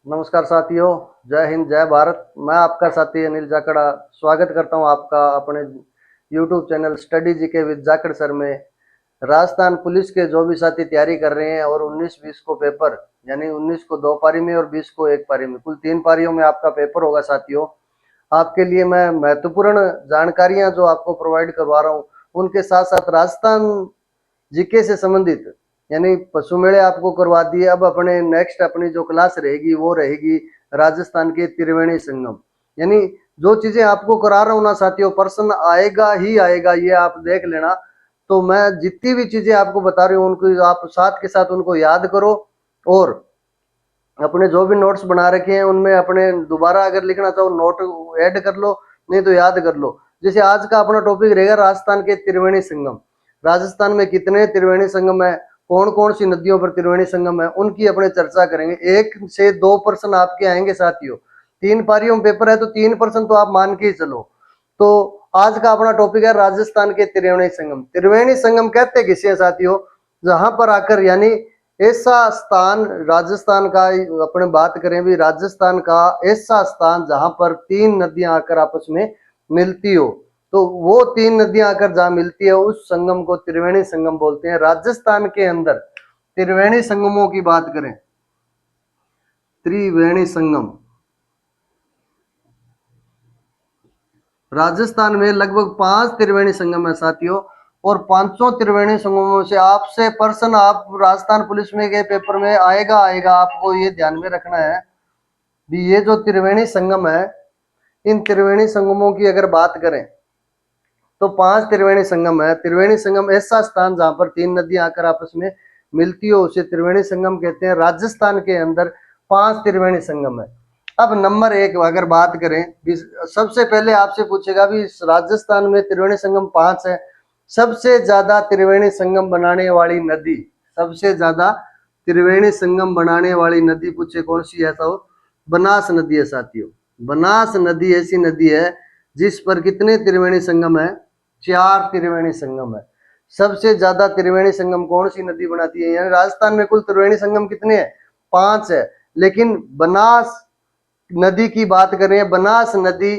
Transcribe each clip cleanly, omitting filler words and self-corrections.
नमस्कार साथियों। जय हिंद, जय भारत। मैं आपका साथी अनिल जाखड़ा स्वागत करता हूं आपका अपने YouTube channel study GK with Jakhar sir में। राजस्थान पुलिस के जो भी साथी तैयारी कर रहे हैं और 19-20 को पेपर, यानी 19 को 2 पारी में और 20 को 1 पारी में, कुल 3 पारियों में आपका पेपर होगा साथियों। आपके लिए मैं महत्वपूर्ण जानकारियां जो आपको प्रोवाइड करवा रहा हूं, उनके साथ साथ राजस्थान जीके से संबंधित यानी पशु मेले आपको करवा दिए। अब अपने नेक्स्ट अपनी जो क्लास रहेगी वो रहेगी राजस्थान के त्रिवेणी संगम। यानी जो चीजें आपको करा रहा हूं ना साथियों, प्रश्न आएगा ही आएगा, ये आप देख लेना। तो मैं जितनी भी चीजें आपको बता रही हूँ उनको आप साथ के साथ उनको याद करो और अपने जो भी नोट्स बना रखे हैं उनमें अपने दोबारा अगर लिखना चाहो नोट ऐड कर लो, नहीं तो याद कर लो। जैसे आज का अपना टॉपिक रहेगा राजस्थान के त्रिवेणी संगम। राजस्थान में कितने त्रिवेणी संगम है, कौन कौन सी नदियों पर त्रिवेणी संगम है, उनकी अपने चर्चा करेंगे। 1 से 2% आपके आएंगे साथियों। 3 पारियों में पेपर है तो 3% तो आप मान के ही चलो। तो आज का अपना टॉपिक है राजस्थान के त्रिवेणी संगम। त्रिवेणी संगम कहते किसे हैं साथियों? जहां पर आकर यानी ऐसा स्थान राजस्थान का, अपने बात करें भी राजस्थान का ऐसा स्थान जहां पर 3 नदियां आकर आपस में मिलती हो, तो वो 3 नदियां आकर जहां मिलती है उस संगम को त्रिवेणी संगम बोलते हैं। राजस्थान के अंदर त्रिवेणी संगमों की बात करें, त्रिवेणी संगम राजस्थान में लगभग 5 त्रिवेणी संगम है साथियों। और 500 त्रिवेणी संगमों से आपसे प्रश्न आप राजस्थान पुलिस में के पेपर में आएगा। आपको ये ध्यान में रखना है भी ये जो त्रिवेणी संगम है, इन त्रिवेणी संगमों की अगर बात करें तो 5 त्रिवेणी संगम है। त्रिवेणी संगम ऐसा स्थान जहां पर 3 नदियां आकर आपस में मिलती हो उसे त्रिवेणी संगम कहते हैं। राजस्थान के अंदर 5 त्रिवेणी संगम है। अब नंबर 1 अगर बात करें, सबसे पहले आपसे पूछेगा भी राजस्थान में त्रिवेणी संगम 5 है। सबसे ज्यादा त्रिवेणी संगम बनाने वाली नदी, सबसे ज्यादा त्रिवेणी संगम बनाने वाली नदी पूछे कौन सी है तो बनास नदी है साथियों। बनास नदी ऐसी नदी है जिस पर कितने त्रिवेणी संगम है? 4 त्रिवेणी संगम है। सबसे ज्यादा त्रिवेणी संगम कौन सी नदी बनाती है? यानी राजस्थान में कुल त्रिवेणी संगम कितने हैं? 5 है। लेकिन बनास नदी की बात करें, बनास नदी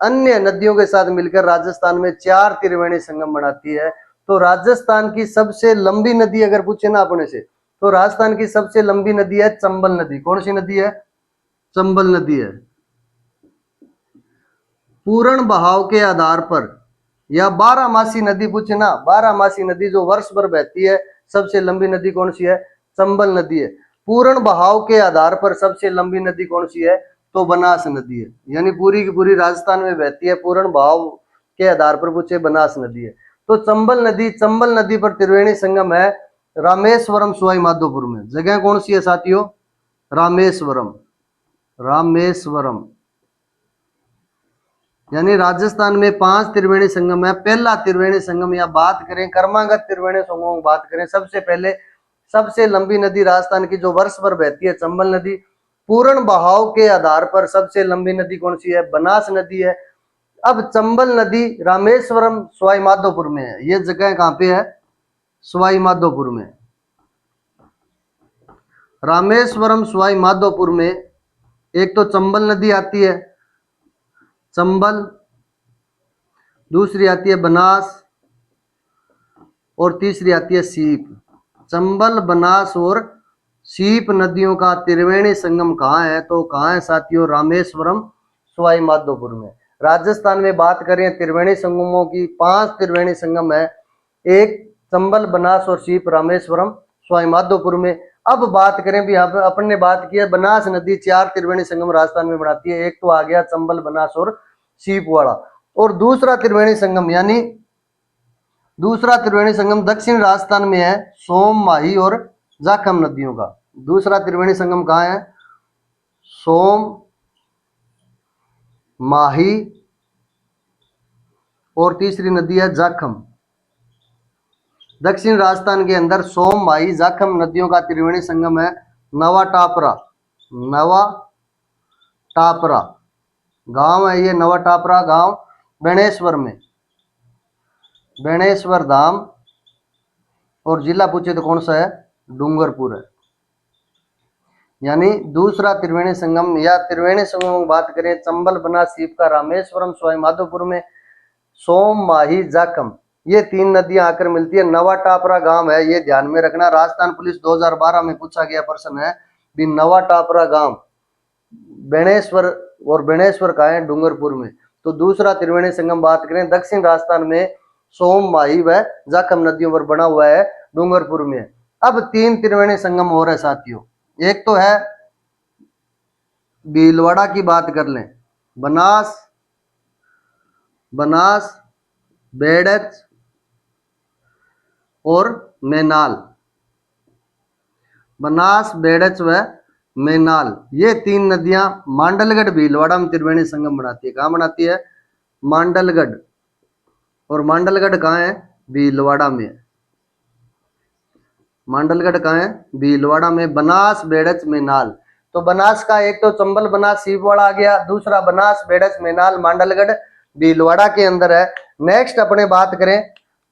अन्य नदियों के साथ मिलकर राजस्थान में 4 त्रिवेणी संगम बनाती है। तो राजस्थान की सबसे लंबी नदी अगर पूछे ना अपने से, तो राजस्थान की सबसे लंबी नदी है चंबल नदी। कौन सी नदी है? चंबल नदी है। पूर्ण बहाव के आधार पर या 12मासी नदी पूछे ना, 12मासी नदी जो वर्ष भर बहती है, सबसे लंबी नदी कौन सी है? चंबल नदी है। पूर्ण बहाव के आधार पर सबसे लंबी नदी कौन सी है? तो बनास नदी है। यानी पूरी की पूरी राजस्थान में बहती है, पूर्ण बहाव के आधार पर पूछे बनास नदी है। तो चंबल नदी पर त्रिवेणी संगम है रामेश्वरम सवाई माधोपुर में। जगह कौन सी है साथियों? रामेश्वरम। रामेश्वरम यानी राजस्थान में 5 त्रिवेणी संगम है। पहला त्रिवेणी संगम या बात करें क्रमागत त्रिवेणी संगमों की बात करें, सबसे पहले सबसे लंबी नदी राजस्थान की जो वर्ष भर बहती है चंबल नदी। पूर्ण बहाव के आधार पर सबसे लंबी नदी कौन सी है? बनास नदी है। अब चंबल नदी रामेश्वरम सवाई माधोपुर में है। ये जगह कहां पे है? सवाई माधोपुर में। रामेश्वरम सवाई माधोपुर में एक तो चंबल नदी आती है, चंबल, दूसरी आती है बनास और तीसरी आती है सीप। चंबल, बनास और सीप नदियों का त्रिवेणी संगम कहाँ है? तो कहाँ है साथियों? रामेश्वरम सवाई माधोपुर में। राजस्थान में बात करें त्रिवेणी संगमों की, 5 त्रिवेणी संगम है। एक चंबल, बनास और सीप रामेश्वरम सवाई माधोपुर में। अब बात करें भी अपन ने बात की है बनास नदी 4 त्रिवेणी संगम राजस्थान में बनाती है। एक तो आ गया चंबल, बनास और सीप वाला। और दूसरा त्रिवेणी संगम यानी दूसरा त्रिवेणी संगम दक्षिण राजस्थान में है, सोम, माही और जाखम नदियों का। दूसरा त्रिवेणी संगम कहाँ है? सोम, माही और तीसरी नदी है जाखम। दक्षिण राजस्थान के अंदर सोम, माही, जाखम नदियों का त्रिवेणी संगम है नवा टापरा। नवा टापरा गांव है ये, नवा टापरा गांव बेणेश्वर में, बेणेश्वर धाम। और जिला पूछे तो कौन सा है? डूंगरपुर है। यानी दूसरा त्रिवेणी संगम या त्रिवेणी संगम की बात करें, चंबल बनास सीप का रामेश्वरम सवाई माधोपुर में सोम माही जाखम, ये तीन नदियां आकर मिलती है। नवा टापरा गांव है, ये ध्यान में रखना। राजस्थान पुलिस 2012 में पूछा गया प्रश्न है भी नवा टापरा गांव बेणेश्वर, और बेणेश्वर कहाँ है? डूंगरपुर में। तो दूसरा त्रिवेणी संगम बात करें, दक्षिण राजस्थान में सोम माही व जाखम नदियों पर बना हुआ है, डूंगरपुर में। अब तीन त्रिवेणी संगम हो रहे साथियों, एक तो है भीलवाड़ा की बात कर लें, बनास, बनास, बेड़च और मैनाल, बनास, बेड़च व मैनाल, ये तीन नदियां मांडलगढ़ भीलवाड़ा में त्रिवेणी संगम बनाती है। कहाँ बनाती है? मांडलगढ़। और मांडलगढ़ कहाँ है? भीलवाड़ा में। मांडलगढ़ कहाँ है? भीलवाड़ा में। बनास, बेड़च, मैनाल, तो बनास का एक तो चंबल बनास सीपवाड़ा आ गया, दूसरा बनास, बेड़च, मैनाल, मांडलगढ़ भीलवाड़ा के अंदर है। नेक्स्ट अपने बात करें,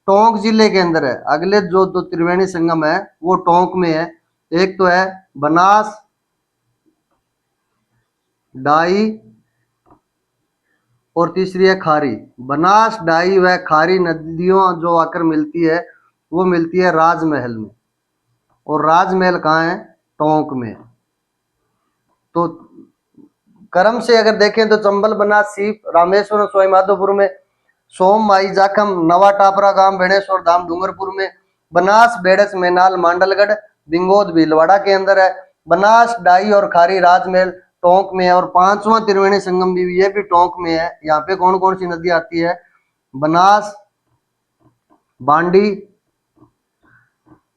टोंक जिले के अंदर है। अगले जो दो त्रिवेणी संगम है वो टोंक में है। एक तो है बनास डाई और तीसरी है खारी। बनास, डाई व खारी नदियों जो आकर मिलती है वो मिलती है राजमहल में, और राजमहल कहाँ है? टोंक में। तो क्रम से अगर देखें तो चंबल बनास सीप रामेश्वरम सवाई माधोपुर में, सोम माई जाखम नवा टापरा गांव बेणेश्वर धाम डूंगरपुर में, बनास, बेड़स, मैनाल, मांडलगढ़, बिंगोद भीलवाड़ा के अंदर है, बनास, डाई और खारी राजमहल टोंक में है। और पांचवा त्रिवेणी संगम भी ये भी टोंक में है। यहाँ पे कौन कौन सी नदी आती है? बनास, बांडी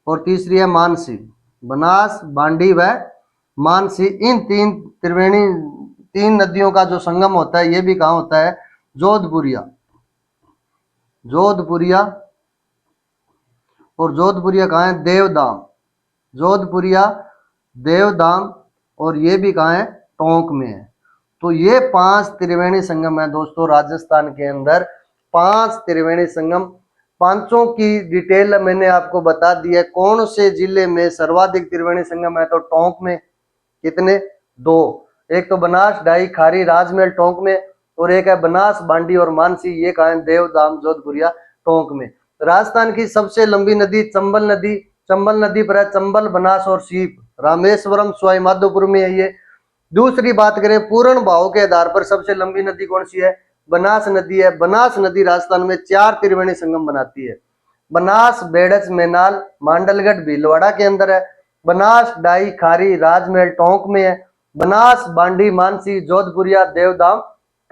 और तीसरी है मानसी। बनास, बांडी व मानसी, इन तीन त्रिवेणी तीन नदियों का जो संगम होता है ये भी कहाँ होता है? जोधपुरिया। जोधपुरिया, और जोधपुरिया कहाँ है? देवदाम। जोधपुरिया, देवदाम, और ये भी कहाँ है? टोंक में है। तो ये पांच त्रिवेणी संगम है दोस्तों राजस्थान के अंदर। पांच त्रिवेणी संगम, पांचों की डिटेल मैंने आपको बता दी है। कौन से जिले में सर्वाधिक त्रिवेणी संगम है? तो टोंक में। कितने? दो। एक तो बनास, डाई, खारी, राजमहल टोंक में, और एक है बनास, बांडी और मानसी, ये कहाँ है? देवदाम, जोधपुरिया, टोंक में। राजस्थान की सबसे लंबी नदी चंबल नदी, चंबल नदी पर है चंबल, बनास और सीप, रामेश्वरम सवाई माधोपुर में है ये। दूसरी बात करें पूर्ण भाव के आधार पर सबसे लंबी नदी कौन सी है? बनास नदी है। बनास नदी राजस्थान में चार त्रिवेणी संगम बनाती है। बनास, बेड़च, मैनाल, मांडलगढ़ भीलवाड़ा के अंदर है। बनास, डाई, खारी, राजमहल टोंक में है। बनास, बांडी, मानसी, जोधपुरिया, देवदाम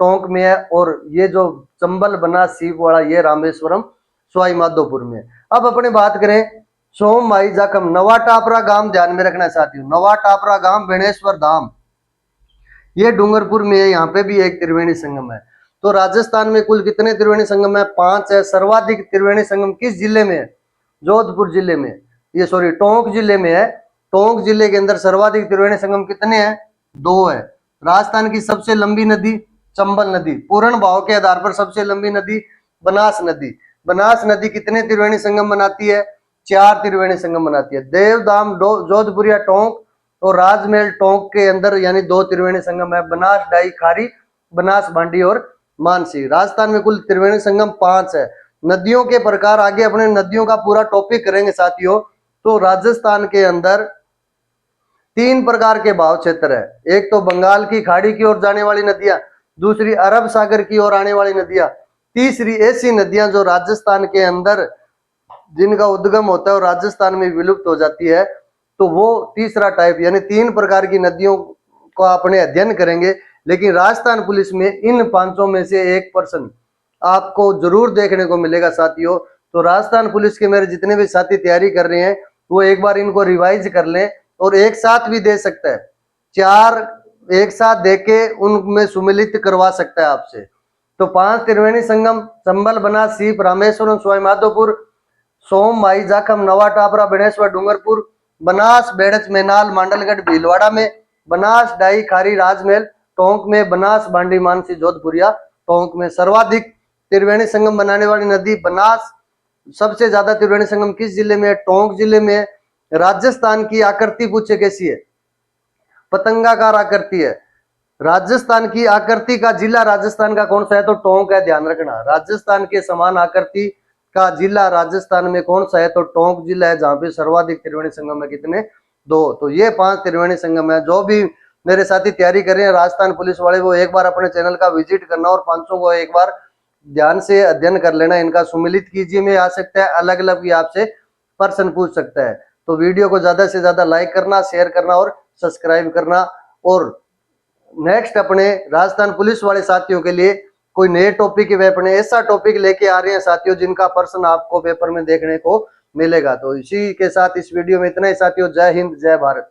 टोंक में है। और ये जो चंबल, बनास, सीपवाड़ा ये रामेश्वरम सवाई माधोपुर में। अब अपने बात करें सोम माई जाखम नवा टापरा गांव, ध्यान में रखना साथियों, नवा टापरा गांव बेणेश्वर धाम ये डूंगरपुर में है। यहाँ पे भी एक त्रिवेणी संगम है। तो राजस्थान में कुल कितने त्रिवेणी संगम है? 5 है। सर्वाधिक त्रिवेणी संगम किस जिले में है? जोधपुर जिले में, ये सॉरी टोंक जिले में है। टोंक जिले के अंदर सर्वाधिक त्रिवेणी संगम कितने हैं? 2 है। राजस्थान की सबसे लंबी नदी चंबल नदी, पूर्ण भाव के आधार पर सबसे लंबी नदी बनास नदी। बनास नदी कितने त्रिवेणी संगम बनाती है? 4 त्रिवेणी संगम बनाती है। देवदाम, जोधपुरिया, टोंक और राजमहल टोंक के अंदर यानी 2 त्रिवेणी संगम है। बनास, डाई, खारी, बनास, बांडी और मानसी। राजस्थान में कुल त्रिवेणी संगम 5 है। नदियों के प्रकार आगे अपने नदियों का पूरा टॉपिक करेंगे साथियों। तो राजस्थान के अंदर 3 प्रकार के भाव क्षेत्र है। एक तो बंगाल की खाड़ी की ओर जाने वाली नदियां, दूसरी अरब सागर की ओर आने वाली नदियां, तीसरी ऐसी नदियां जो राजस्थान के अंदर जिनका उद्गम होता है और राजस्थान में विलुप्त हो जाती है। तो वो तीसरा टाइप यानी 3 प्रकार की नदियों को अपने अध्ययन करेंगे। लेकिन राजस्थान पुलिस में इन पांचों में से 1% आपको जरूर देखने को मिलेगा साथियों। तो राजस्थान पुलिस के मेरे जितने भी साथी तैयारी कर रहे हैं वो एक बार इनको रिवाइज कर लें, और एक साथ भी दे सकता है, 4 एक साथ देके उनमें सुमिलित करवा सकता है आपसे। तो 5 त्रिवेणी संगम चंबल, बनास, सीप, रामेश्वरम सवाई माधोपुर, सोम माई जाखम नवा टापरा बेणेश्वर डूंगरपुर, बनास, बेड़च, मैनाल, मांडलगढ़ भीलवाड़ा में, बनास, डाई, खारी, राजमहल टोंक में, बनास, बांडी, मानसी, जोधपुरिया टोंक में। सर्वाधिक त्रिवेणी संगम बनाने वाली नदी बनास। सबसे ज्यादा त्रिवेणी संगम किस जिले में है? टोंक जिले में है। राजस्थान की आकृति पूछे कैसी है? पतंगाकार आकृति है। राजस्थान की आकृति का जिला राजस्थान का कौन सा है? तो टोंक है, ध्यान रखना। राजस्थान के समान आकृति का जिला राजस्थान में कौन सा है? तो टोंक जिला है, जहां पे सर्वाधिक त्रिवेणी संगम है, कितने? 2। तो ये 5 त्रिवेणी संगम है। जो भी मेरे साथी तैयारी कर रहे हैं राजस्थान पुलिस वाले, वो एक बार अपने चैनल का विजिट करना और 500 को एक बार ध्यान से अध्ययन कर लेना, इनका सुमिलित कीजिए में आ सकता है, अलग अलग भी आपसे प्रश्न पूछ सकता है। तो वीडियो को ज्यादा से ज्यादा लाइक करना, शेयर करना और सब्सक्राइब करना। और नेक्स्ट अपने राजस्थान पुलिस वाले साथियों के लिए कोई नए टॉपिक वे अपने ऐसा टॉपिक लेके आ रहे हैं साथियों, जिनका प्रश्न आपको पेपर में देखने को मिलेगा। तो इसी के साथ इस वीडियो में इतना ही साथियों। जय हिंद, जय भारत।